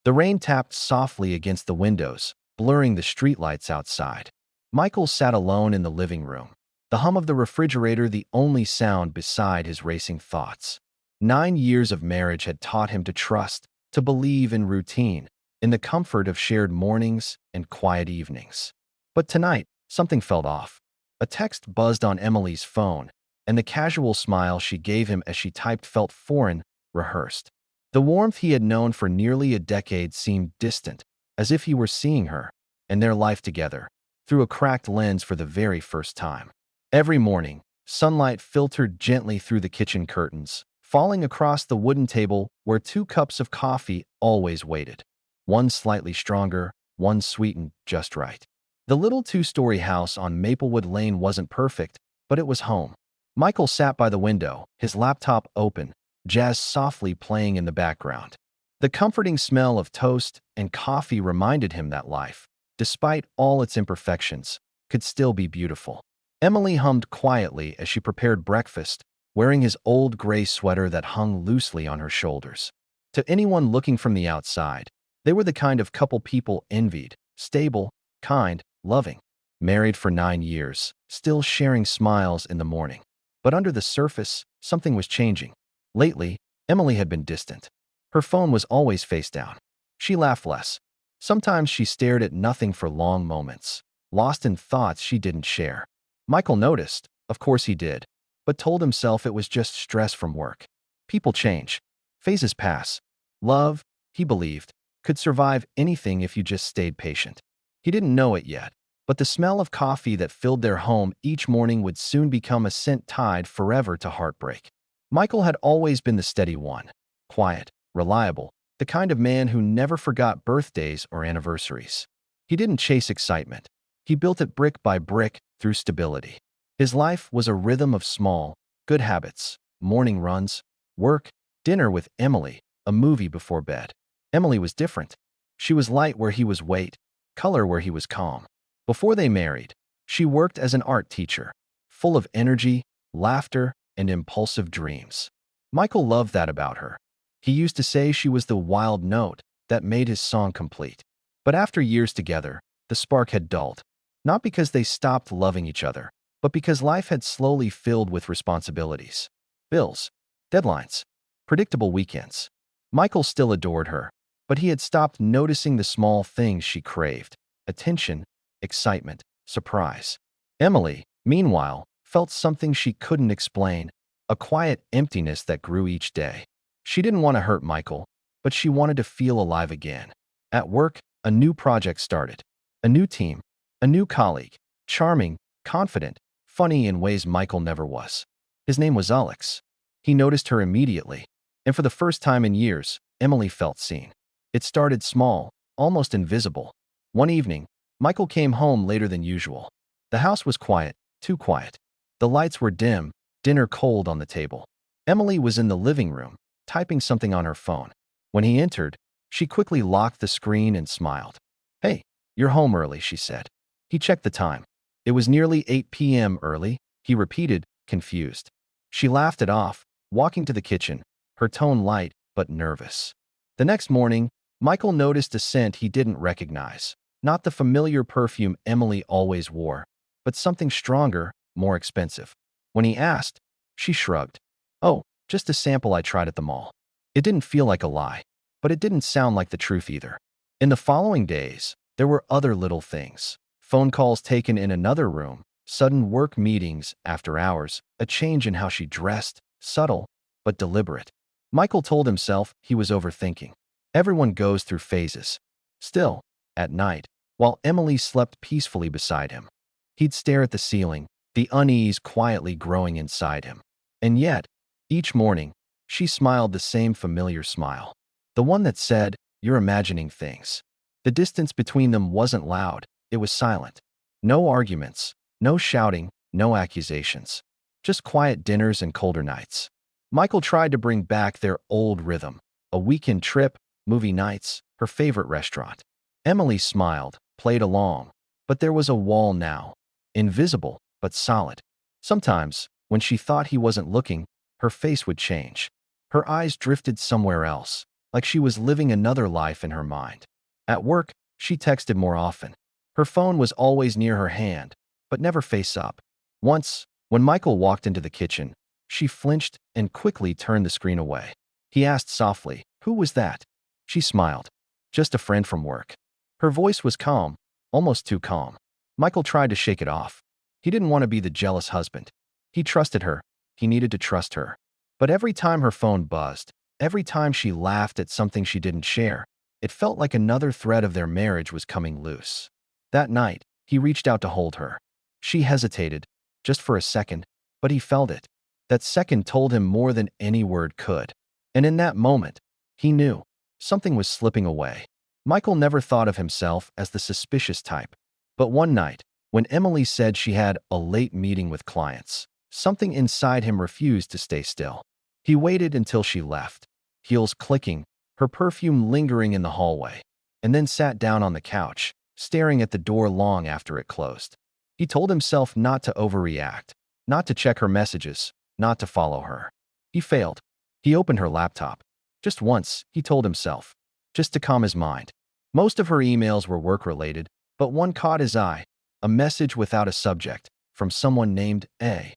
The rain tapped softly against the windows, blurring the streetlights outside. Michael sat alone in the living room, the hum of the refrigerator the only sound beside his racing thoughts. 9 years of marriage had taught him to trust, to believe in routine, in the comfort of shared mornings and quiet evenings. But tonight, something felt off. A text buzzed on Emily's phone, and the casual smile she gave him as she typed felt foreign, rehearsed. The warmth he had known for nearly a decade seemed distant, as if he were seeing her and their life together through a cracked lens for the very first time. Every morning, sunlight filtered gently through the kitchen curtains, falling across the wooden table where 2 cups of coffee always waited. One slightly stronger, one sweetened just right. The little 2-story house on Maplewood Lane wasn't perfect, but it was home. Michael sat by the window, his laptop open, jazz softly playing in the background. The comforting smell of toast and coffee reminded him that life, despite all its imperfections, could still be beautiful. Emily hummed quietly as she prepared breakfast, wearing his old gray sweater that hung loosely on her shoulders. To anyone looking from the outside, they were the kind of couple people envied, stable, kind, loving, married for 9 years, still sharing smiles in the morning. But under the surface, something was changing. Lately, Emily had been distant. Her phone was always face down. She laughed less. Sometimes she stared at nothing for long moments, lost in thoughts she didn't share. Michael noticed, of course he did, but told himself it was just stress from work. People change. Phases pass. Love, he believed, could survive anything if you just stayed patient. He didn't know it yet, but the smell of coffee that filled their home each morning would soon become a scent tied forever to heartbreak. Michael had always been the steady one, quiet, reliable, the kind of man who never forgot birthdays or anniversaries. He didn't chase excitement. He built it brick by brick through stability. His life was a rhythm of small, good habits, morning runs, work, dinner with Emily, a movie before bed. Emily was different. She was light where he was weight, color where he was calm. Before they married, she worked as an art teacher, full of energy, laughter, and impulsive dreams. Michael loved that about her. He used to say she was the wild note that made his song complete. But after years together, the spark had dulled. Not because they stopped loving each other, but because life had slowly filled with responsibilities. Bills, deadlines, predictable weekends. Michael still adored her, but he had stopped noticing the small things she craved: attention, excitement, surprise. Emily, meanwhile, felt something she couldn't explain, a quiet emptiness that grew each day. She didn't want to hurt Michael, but she wanted to feel alive again. At work, a new project started. A new team, a new colleague, charming, confident, funny in ways Michael never was. His name was Alex. He noticed her immediately, and for the first time in years, Emily felt seen. It started small, almost invisible. One evening, Michael came home later than usual. The house was quiet, too quiet. The lights were dim, dinner cold on the table. Emily was in the living room, typing something on her phone. When he entered, she quickly locked the screen and smiled. "Hey, you're home early," she said. He checked the time. It was nearly 8 p.m. Early, he repeated, confused. She laughed it off, walking to the kitchen, her tone light but nervous. The next morning, Michael noticed a scent he didn't recognize. Not the familiar perfume Emily always wore, but something stronger, more expensive. When he asked, she shrugged. "Oh, just a sample I tried at the mall." It didn't feel like a lie, but it didn't sound like the truth either. In the following days, there were other little things. Phone calls taken in another room, sudden work meetings after hours, a change in how she dressed, subtle but deliberate. Michael told himself he was overthinking. Everyone goes through phases. Still, at night, while Emily slept peacefully beside him, he'd stare at the ceiling, the unease quietly growing inside him. And yet, each morning, she smiled the same familiar smile. The one that said, "You're imagining things." The distance between them wasn't loud, it was silent. No arguments, no shouting, no accusations. Just quiet dinners and colder nights. Michael tried to bring back their old rhythm. A weekend trip, movie nights, her favorite restaurant. Emily smiled, played along, but there was a wall now. Invisible, but solid. Sometimes, when she thought he wasn't looking, her face would change. Her eyes drifted somewhere else. like she was living another life in her mind. At work, she texted more often. Her phone was always near her hand, but never face up. Once, when Michael walked into the kitchen, she flinched and quickly turned the screen away. He asked softly, "Who was that?" She smiled. "Just a friend from work." Her voice was calm, almost too calm. Michael tried to shake it off. He didn't want to be the jealous husband. He trusted her. He needed to trust her. But every time her phone buzzed, every time she laughed at something she didn't share, it felt like another thread of their marriage was coming loose. That night, he reached out to hold her. She hesitated, just for a second, but he felt it. That second told him more than any word could. And in that moment, he knew something was slipping away. Michael never thought of himself as the suspicious type. But one night, when Emily said she had a late meeting with clients, something inside him refused to stay still. He waited until she left, heels clicking, her perfume lingering in the hallway, and then sat down on the couch, staring at the door long after it closed. He told himself not to overreact, not to check her messages, not to follow her. He failed. He opened her laptop. Just once, he told himself, just to calm his mind. Most of her emails were work-related, but one caught his eye, a message without a subject, from someone named A.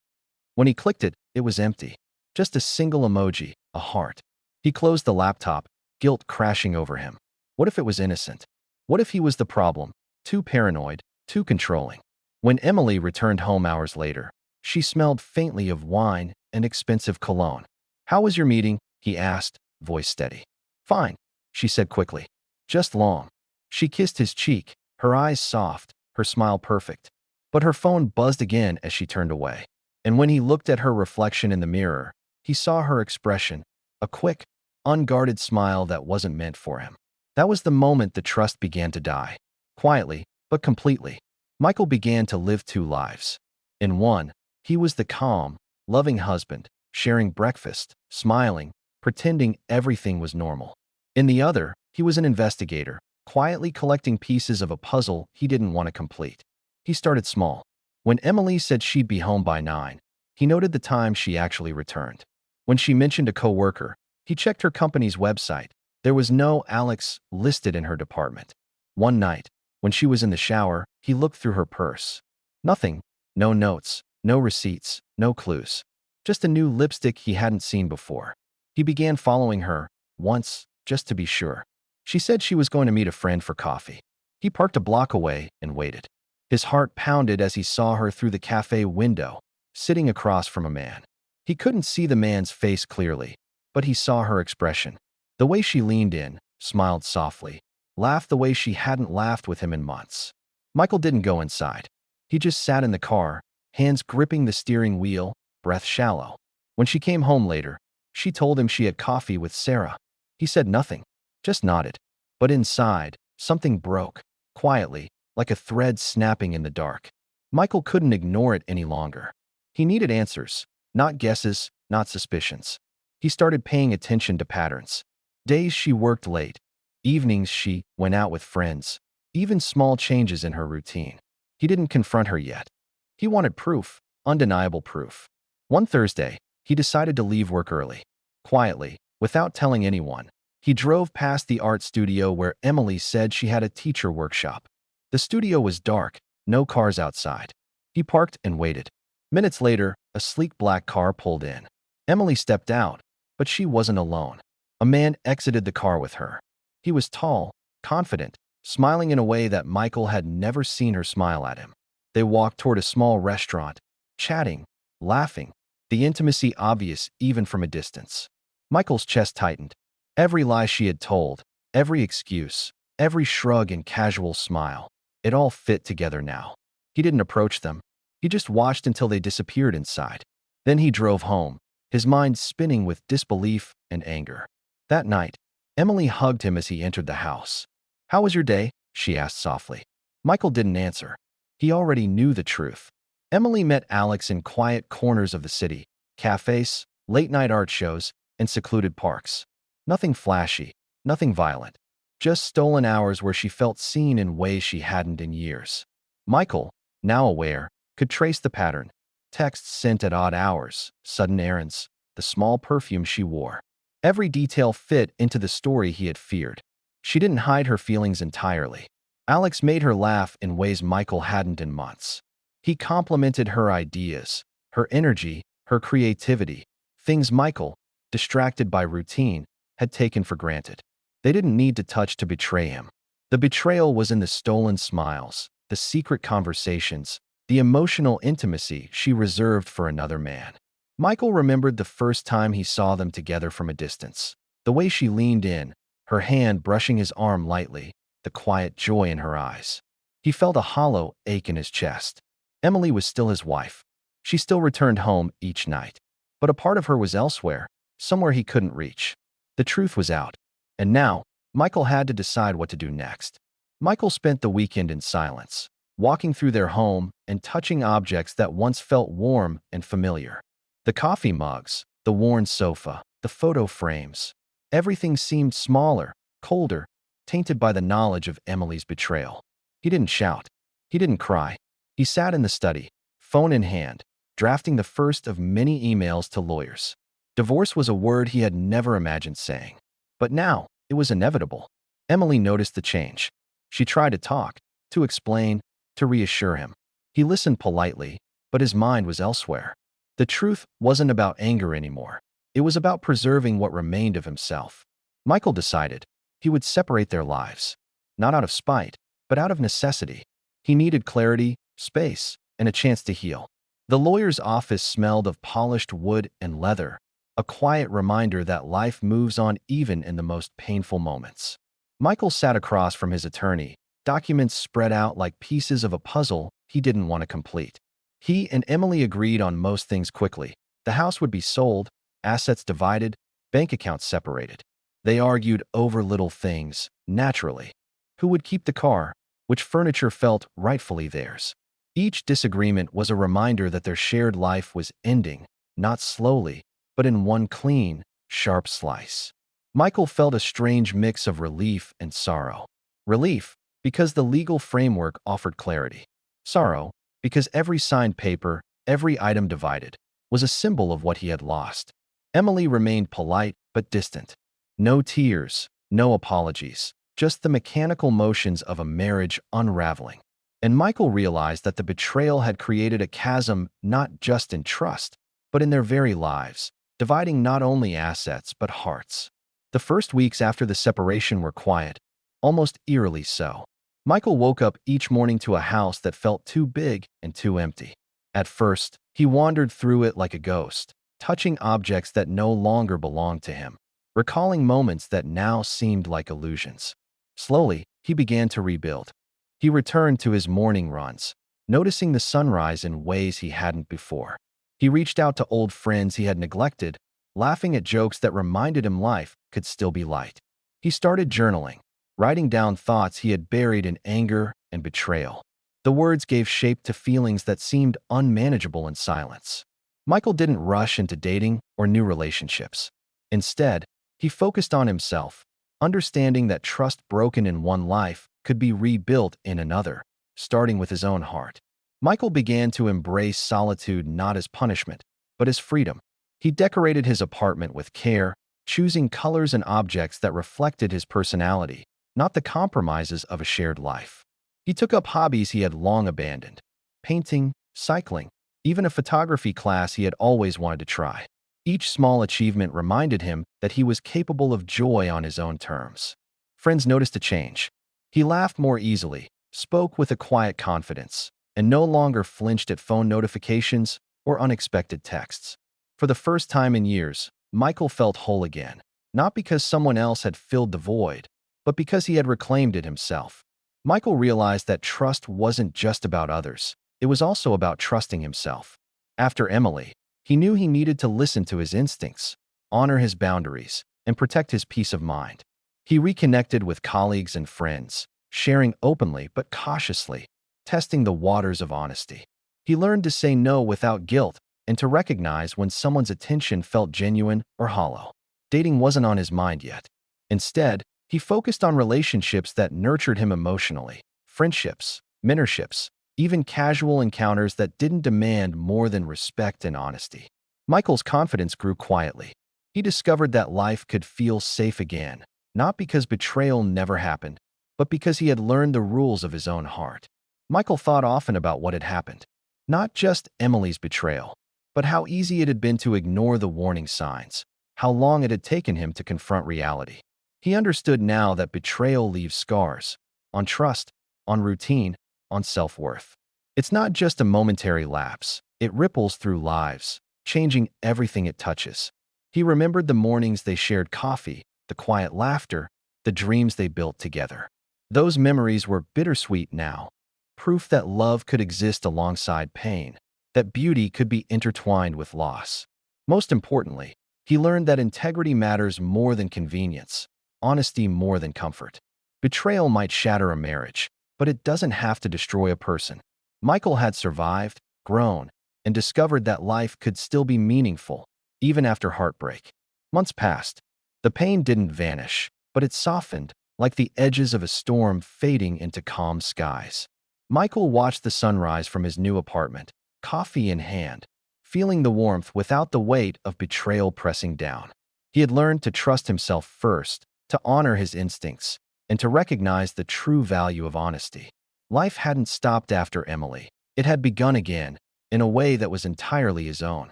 When he clicked it, it was empty. Just a single emoji, a heart. He closed the laptop, guilt crashing over him. What if it was innocent? What if he was the problem? Too paranoid, too controlling. When Emily returned home hours later, she smelled faintly of wine and expensive cologne. "How was your meeting?" he asked, voice steady. "Fine," she said quickly. "Just long." She kissed his cheek, her eyes soft, her smile perfect. But her phone buzzed again as she turned away. And when he looked at her reflection in the mirror, he saw her expression, a quick, unguarded smile that wasn't meant for him. That was the moment the trust began to die. Quietly, but completely. Michael began to live two lives. In one, he was the calm, loving husband, sharing breakfast, smiling, pretending everything was normal. In the other, he was an investigator, quietly collecting pieces of a puzzle he didn't want to complete. He started small. When Emily said she'd be home by 9, he noted the time she actually returned. When she mentioned a coworker, he checked her company's website. There was no Alex listed in her department. One night, when she was in the shower, he looked through her purse. Nothing. No notes, no receipts, no clues. Just a new lipstick he hadn't seen before. He began following her, once, just to be sure. She said she was going to meet a friend for coffee. He parked a block away and waited. His heart pounded as he saw her through the cafe window, sitting across from a man. He couldn't see the man's face clearly, but he saw her expression. The way she leaned in, smiled softly, laughed the way she hadn't laughed with him in months. Michael didn't go inside. He just sat in the car, hands gripping the steering wheel, breath shallow. When she came home later, she told him she had coffee with Sarah. He said nothing, just nodded. But inside, something broke, quietly, like a thread snapping in the dark. Michael couldn't ignore it any longer. He needed answers, not guesses, not suspicions. He started paying attention to patterns. Days she worked late, evenings she went out with friends, even small changes in her routine. He didn't confront her yet. He wanted proof, undeniable proof. One Thursday, he decided to leave work early. Quietly, without telling anyone, he drove past the art studio where Emily said she had a teacher workshop. The studio was dark, no cars outside. He parked and waited. Minutes later, a sleek black car pulled in. Emily stepped out, but she wasn't alone. A man exited the car with her. He was tall, confident, smiling in a way that Michael had never seen her smile at him. They walked toward a small restaurant, chatting, laughing, the intimacy obvious even from a distance. Michael's chest tightened. Every lie she had told, every excuse, every shrug and casual smile, it all fit together now. He didn't approach them. He just watched until they disappeared inside. Then he drove home, his mind spinning with disbelief and anger. That night, Emily hugged him as he entered the house. "How was your day?" she asked softly. Michael didn't answer. He already knew the truth. Emily met Alex in quiet corners of the city, cafes, late-night art shows, and secluded parks. Nothing flashy, nothing violent. Just stolen hours where she felt seen in ways she hadn't in years. Michael, now aware, could trace the pattern. Texts sent at odd hours, sudden errands, the small perfume she wore. Every detail fit into the story he had feared. She didn't hide her feelings entirely. Alex made her laugh in ways Michael hadn't in months. He complimented her ideas, her energy, her creativity, things Michael, distracted by routine, had taken for granted. They didn't need to touch to betray him. The betrayal was in the stolen smiles, the secret conversations, the emotional intimacy she reserved for another man. Michael remembered the first time he saw them together from a distance. The way she leaned in, her hand brushing his arm lightly, the quiet joy in her eyes. He felt a hollow ache in his chest. Emily was still his wife. She still returned home each night. But a part of her was elsewhere, somewhere he couldn't reach. The truth was out. And now, Michael had to decide what to do next. Michael spent the weekend in silence, walking through their home and touching objects that once felt warm and familiar. The coffee mugs, the worn sofa, the photo frames. Everything seemed smaller, colder, tainted by the knowledge of Emily's betrayal. He didn't shout. He didn't cry. He sat in the study, phone in hand, drafting the first of many emails to lawyers. Divorce was a word he had never imagined saying. But now, it was inevitable. Emily noticed the change. She tried to talk, to explain, to reassure him. He listened politely, but his mind was elsewhere. The truth wasn't about anger anymore. It was about preserving what remained of himself. Michael decided he would separate their lives, not out of spite, but out of necessity. He needed clarity, space, and a chance to heal. The lawyer's office smelled of polished wood and leather, a quiet reminder that life moves on even in the most painful moments. Michael sat across from his attorney, documents spread out like pieces of a puzzle he didn't want to complete. He and Emily agreed on most things quickly. The house would be sold, assets divided, bank accounts separated. They argued over little things, naturally. Who would keep the car? Which furniture felt rightfully theirs? Each disagreement was a reminder that their shared life was ending, not slowly, but in one clean, sharp slice. Michael felt a strange mix of relief and sorrow. Relief, because the legal framework offered clarity. Sorrow, because every signed paper, every item divided, was a symbol of what he had lost. Emily remained polite but distant. No tears, no apologies, just the mechanical motions of a marriage unraveling. And Michael realized that the betrayal had created a chasm not just in trust, but in their very lives, dividing not only assets but hearts. The first weeks after the separation were quiet, almost eerily so. Michael woke up each morning to a house that felt too big and too empty. At first, he wandered through it like a ghost, touching objects that no longer belonged to him, recalling moments that now seemed like illusions. Slowly, he began to rebuild. He returned to his morning runs, noticing the sunrise in ways he hadn't before. He reached out to old friends he had neglected, laughing at jokes that reminded him life could still be light. He started journaling, writing down thoughts he had buried in anger and betrayal. The words gave shape to feelings that seemed unmanageable in silence. Michael didn't rush into dating or new relationships. Instead, he focused on himself, understanding that trust broken in one life could be rebuilt in another, starting with his own heart. Michael began to embrace solitude not as punishment, but as freedom. He decorated his apartment with care, choosing colors and objects that reflected his personality, not the compromises of a shared life. He took up hobbies he had long abandoned: painting, cycling, even a photography class he had always wanted to try. Each small achievement reminded him that he was capable of joy on his own terms. Friends noticed a change. He laughed more easily, spoke with a quiet confidence, and no longer flinched at phone notifications or unexpected texts. For the first time in years, Michael felt whole again, not because someone else had filled the void, but because he had reclaimed it himself. Michael realized that trust wasn't just about others. It was also about trusting himself. After Emily, he knew he needed to listen to his instincts, honor his boundaries, and protect his peace of mind. He reconnected with colleagues and friends, sharing openly but cautiously, testing the waters of honesty. He learned to say no without guilt and to recognize when someone's attention felt genuine or hollow. Dating wasn't on his mind yet. Instead, he focused on relationships that nurtured him emotionally, friendships, mentorships, even casual encounters that didn't demand more than respect and honesty. Michael's confidence grew quietly. He discovered that life could feel safe again, not because betrayal never happened, but because he had learned the rules of his own heart. Michael thought often about what had happened. Not just Emily's betrayal, but how easy it had been to ignore the warning signs, how long it had taken him to confront reality. He understood now that betrayal leaves scars on trust, on routine, on self-worth. It's not just a momentary lapse. It ripples through lives, changing everything it touches. He remembered the mornings they shared coffee, the quiet laughter, the dreams they built together. Those memories were bittersweet now, proof that love could exist alongside pain, that beauty could be intertwined with loss. Most importantly, he learned that integrity matters more than convenience, honesty more than comfort. Betrayal might shatter a marriage, but it doesn't have to destroy a person. Michael had survived, grown, and discovered that life could still be meaningful, even after heartbreak. Months passed. The pain didn't vanish, but it softened, like the edges of a storm fading into calm skies. Michael watched the sunrise from his new apartment, coffee in hand, feeling the warmth without the weight of betrayal pressing down. He had learned to trust himself first, to honor his instincts, and to recognize the true value of honesty. Life hadn't stopped after Emily. It had begun again, in a way that was entirely his own.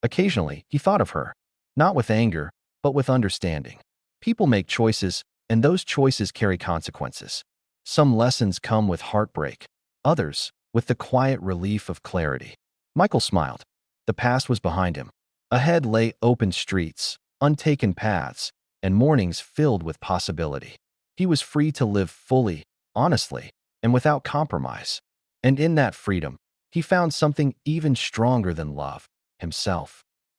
Occasionally, he thought of her, not with anger, but with understanding. People make choices, and those choices carry consequences. Some lessons come with heartbreak, others with the quiet relief of clarity. Michael smiled. The past was behind him. Ahead lay open streets, untaken paths, and mornings filled with possibility. He was free to live fully, honestly, and without compromise. And in that freedom, he found something even stronger than love, himself.